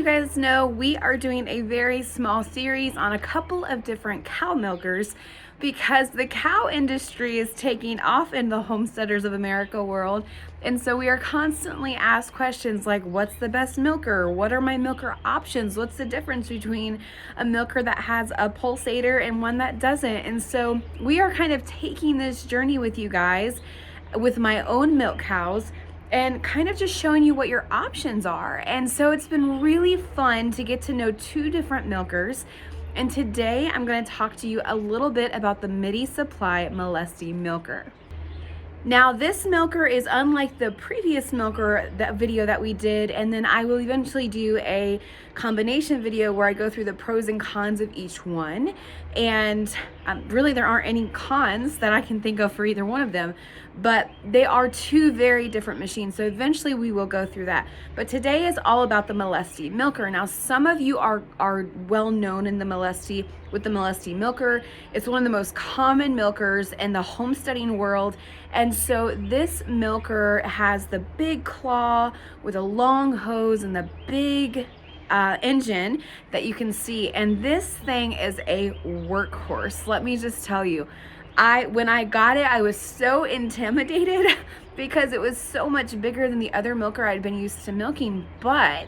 you guys know, we are doing a very small series on a couple of different cow milkers because the cow industry is taking off in the Homesteaders of America world. And so we are constantly asked questions like, what's the best milker? What are my milker options? What's the difference between a milker that has a pulsator and one that doesn't? And so we are kind of taking this journey with you guys with my own milk cows and kind of just showing you what your options are. And so it's been really fun to get to know two different milkers. And today I'm going to talk to you a little bit about the MIDI Supply Melasty milker. Now this milker is unlike the previous milker, that video that we did, and then I will eventually do a combination video where I go through the pros and cons of each one. And really there aren't any cons that I can think of for either one of them, but they are two very different machines. So eventually we will go through that. But today is all about the Melasty milker. Now some of you are well known in the Melasty with the Melasty milker. It's one of the most common milkers in the homesteading world. And so this milker has the big claw with a long hose and the big engine that you can see. And this thing is a workhorse. Let me just tell you, when I got it, I was so intimidated because it was so much bigger than the other milker I'd been used to milking, but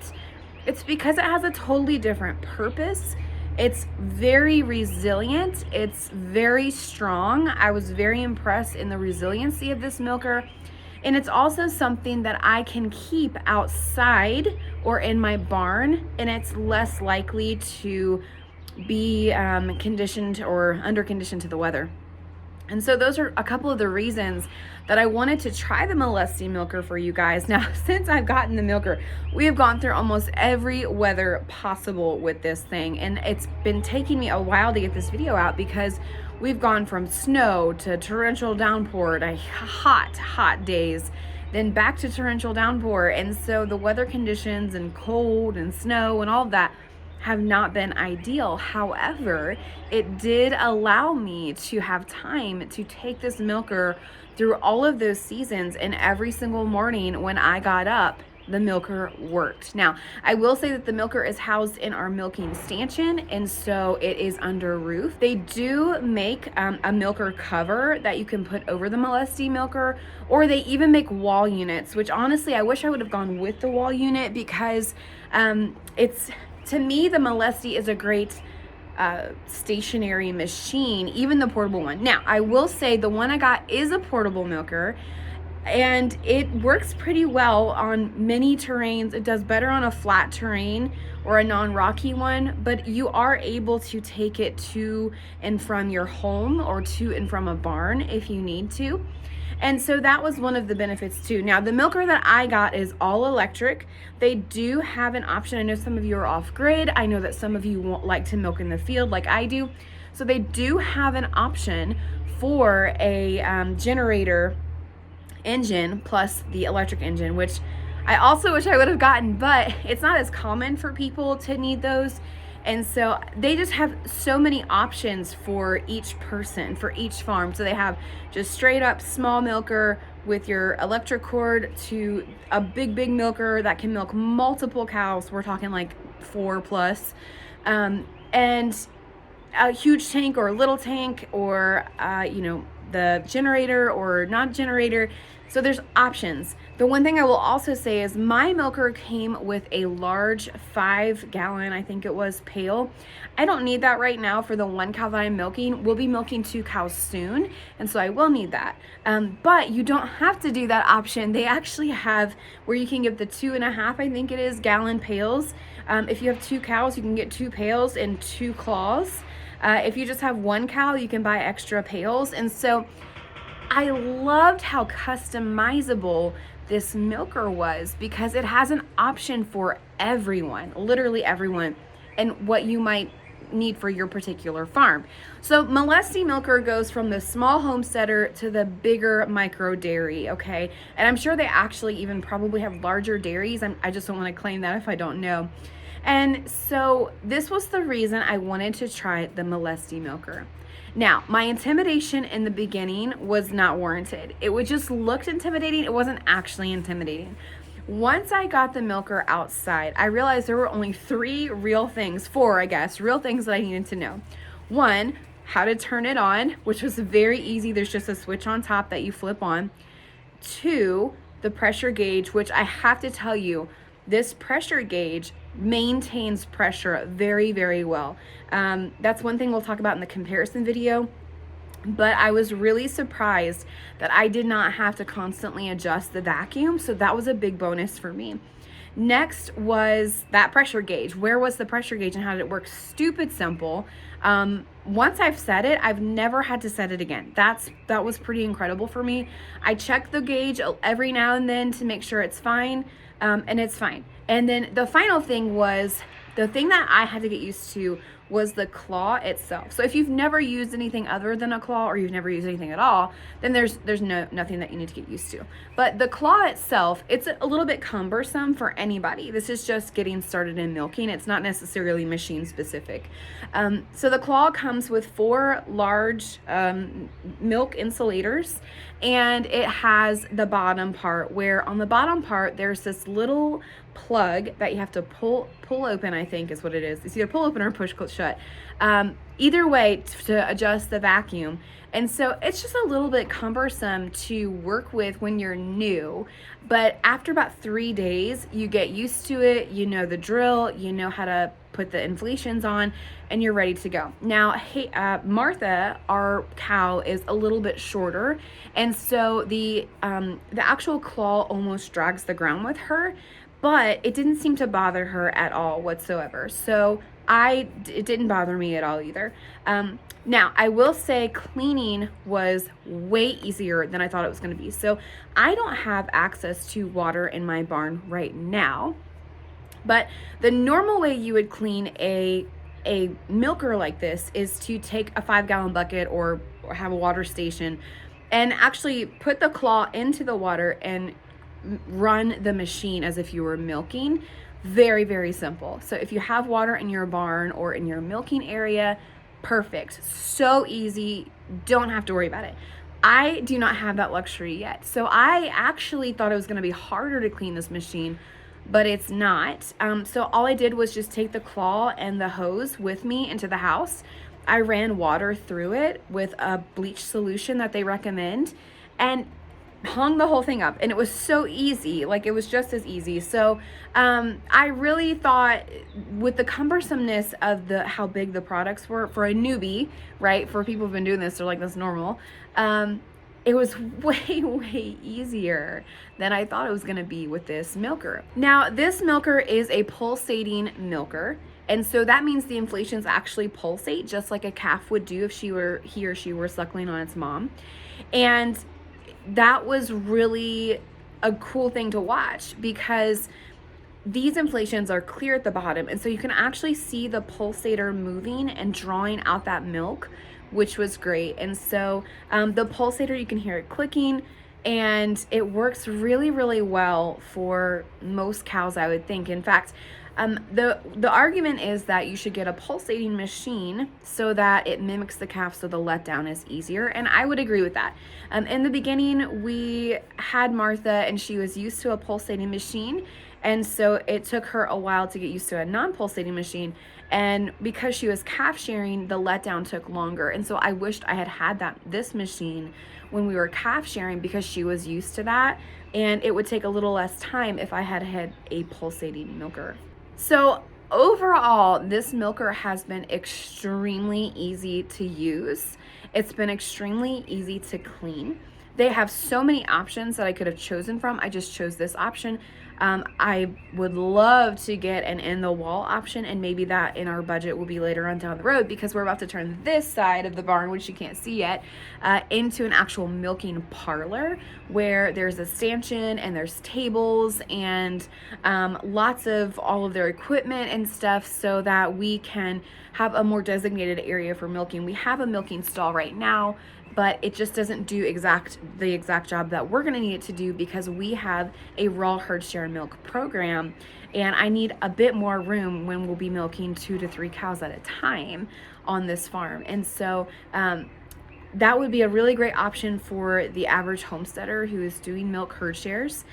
it's because it has a totally different purpose. It's very resilient. It's very strong. I was very impressed in the resiliency of this milker. And it's also something that I can keep outside or in my barn, and it's less likely to be conditioned or under conditioned to the weather. And so those are a couple of the reasons that I wanted to try the Melasty milker for you guys. Now, since I've gotten the milker, we have gone through almost every weather possible with this thing. And it's been taking me a while to get this video out because we've gone from snow to torrential downpour to hot days, then back to torrential downpour. And so the weather conditions and cold and snow and all of that have not been ideal. However, it did allow me to have time to take this milker through all of those seasons, and every single morning when I got up, the milker worked. Now, I will say that the milker is housed in our milking stanchion, and so it is under roof. They do make a milker cover that you can put over the Melasty milker, or they even make wall units, which honestly, I wish I would have gone with the wall unit because to me, the Melasty is a great stationary machine, even the portable one. Now, I will say the one I got is a portable milker, and it works pretty well on many terrains. It does better on a flat terrain or a non-rocky one, but you are able to take it to and from your home or to and from a barn if you need to. And so that was one of the benefits too. Now, the milker that I got is all electric. They do have an option. I know some of you are off grid. I know that some of you won't like to milk in the field like I do. So they do have an option for a generator engine plus the electric engine, which I also wish I would have gotten, but it's not as common for people to need those. And so they just have so many options for each person, for each farm. So they have just straight up small milker with your electric cord to a big milker that can milk multiple cows. We're talking like 4+, and a huge tank or a little tank, or the generator or not generator. So there's options. The one thing I will also say is my milker came with a large 5-gallon, I think it was, pail. I don't need that right now for the one cow that I'm milking. We'll be milking 2 cows soon, and so I will need that. But you don't have to do that option. They actually have where you can get the 2.5, I think it is, gallon pails. If you have 2 cows, you can get 2 pails and 2 claws. If you just have 1 cow, you can buy extra pails. And so I loved how customizable this milker was because it has an option for everyone, literally everyone, and what you might need for your particular farm. So Melasty milker goes from the small homesteader to the bigger micro dairy, okay? And I'm sure they actually even probably have larger dairies. I just don't want to claim that if I don't know. And so this was the reason I wanted to try the Melasty milker. Now, my intimidation in the beginning was not warranted. It just looked intimidating. It wasn't actually intimidating. Once I got the milker outside, I realized there were only four, I guess, real things that I needed to know. One, how to turn it on, which was very easy. There's just a switch on top that you flip on. Two, the pressure gauge, which I have to tell you, this pressure gauge maintains pressure very, very well. That's one thing we'll talk about in the comparison video. But I was really surprised that I did not have to constantly adjust the vacuum. So that was a big bonus for me. Next was that pressure gauge. Where was the pressure gauge and how did it work? Stupid simple. Once I've set it, I've never had to set it again. That was pretty incredible for me. I check the gauge every now and then to make sure it's fine, and it's fine. And then the final thing was, the thing that I had to get used to was the claw itself. So if you've never used anything other than a claw, or you've never used anything at all, then there's nothing that you need to get used to. But the claw itself, it's a little bit cumbersome for anybody. This is just getting started in milking. It's not necessarily machine specific. So the claw comes with 4 large milk insulators, and it has the bottom part, where on the bottom part there's this little plug that you have to pull open, I think is what it is. It's either pull open or push shut. Either way, to adjust the vacuum. And so it's just a little bit cumbersome to work with when you're new, but after about 3 days, you get used to it, you know the drill, you know how to put the inflations on, and you're ready to go. Now, Martha, our cow, is a little bit shorter, and so the actual claw almost drags the ground with her, but it didn't seem to bother her at all whatsoever. So it didn't bother me at all either. Now, I will say cleaning was way easier than I thought it was going to be. So I don't have access to water in my barn right now, but the normal way you would clean a milker like this is to take a 5-gallon bucket or have a water station and actually put the claw into the water and run the machine as if you were milking. Very, very simple. So if you have water in your barn or in your milking area, perfect. So easy. Don't have to worry about it. I do not have that luxury yet. So I actually thought it was going to be harder to clean this machine, but it's not. So all I did was just take the claw and the hose with me into the house. I ran water through it with a bleach solution that they recommend and hung the whole thing up, and it was so easy. Like, it was just as easy. So I really thought, with the cumbersomeness of how big the products were for a newbie, right, for people who've been doing this, they're like, that's normal, it was way easier than I thought it was going to be with this milker. Now, this milker is a pulsating milker, and so that means the inflations actually pulsate just like a calf would do if he or she were suckling on its mom. And that was really a cool thing to watch, because these inflations are clear at the bottom, and so you can actually see the pulsator moving and drawing out that milk, which was great. And so the pulsator, you can hear it clicking, and it works really well for most cows, I would think. In fact, the argument is that you should get a pulsating machine so that it mimics the calf, so the letdown is easier, and I would agree with that. In the beginning, we had Martha, and she was used to a pulsating machine, and so it took her a while to get used to a non-pulsating machine, and because she was calf sharing, the letdown took longer. And so I wished I had this machine when we were calf sharing, because she was used to that, and it would take a little less time if I had a pulsating milker. So overall, this milker has been extremely easy to use. It's been extremely easy to clean. They have so many options that I could have chosen from. I just chose this option. I would love to get an in the wall option, and maybe that in our budget will be later on down the road, because we're about to turn this side of the barn, which you can't see yet, into an actual milking parlor where there's a stanchion and there's tables and lots of all of their equipment and stuff, so that we can have a more designated area for milking. We have a milking stall right now, but it just doesn't do the exact job that we're gonna need it to do, because we have a raw herd share milk program, and I need a bit more room when we'll be milking 2 to 3 cows at a time on this farm. And so that would be a really great option for the average homesteader who is doing milk herd shares.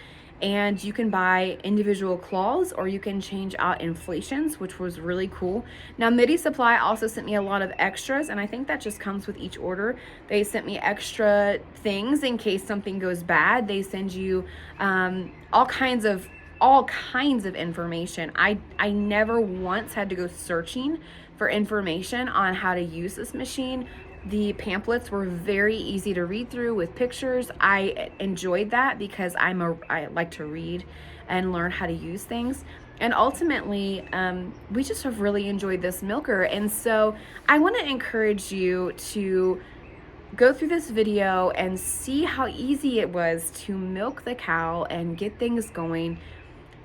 and you can buy individual claws or you can change out inflations, which was really cool. Now MIDI Supply also sent me a lot of extras, and I think that just comes with each order. They sent me extra things in case something goes bad. They send you all kinds of information. I never once had to go searching for information on how to use this machine. The pamphlets were very easy to read through with pictures. I enjoyed that because I like to read and learn how to use things. And ultimately, we just have really enjoyed this milker. And so I want to encourage you to go through this video and see how easy it was to milk the cow and get things going.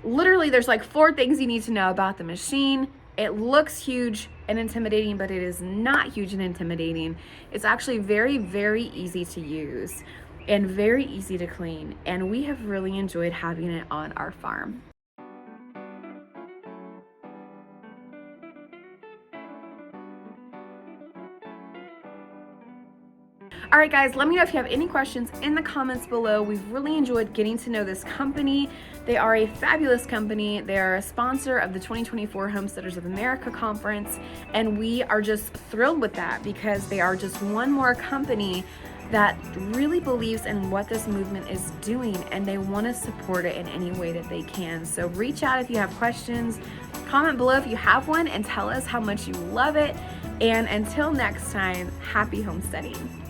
Literally, there's like 4 things you need to know about the machine. It looks huge and intimidating, but it is not huge and intimidating. It's actually very, very easy to use and very easy to clean. And we have really enjoyed having it on our farm. All right, guys, let me know if you have any questions in the comments below. We've really enjoyed getting to know this company. They are a fabulous company. They are a sponsor of the 2024 Homesteaders of America conference, and we are just thrilled with that because they are just one more company that really believes in what this movement is doing, and they want to support it in any way that they can. So reach out if you have questions, comment below if you have one, and tell us how much you love it. And until next time, happy homesteading.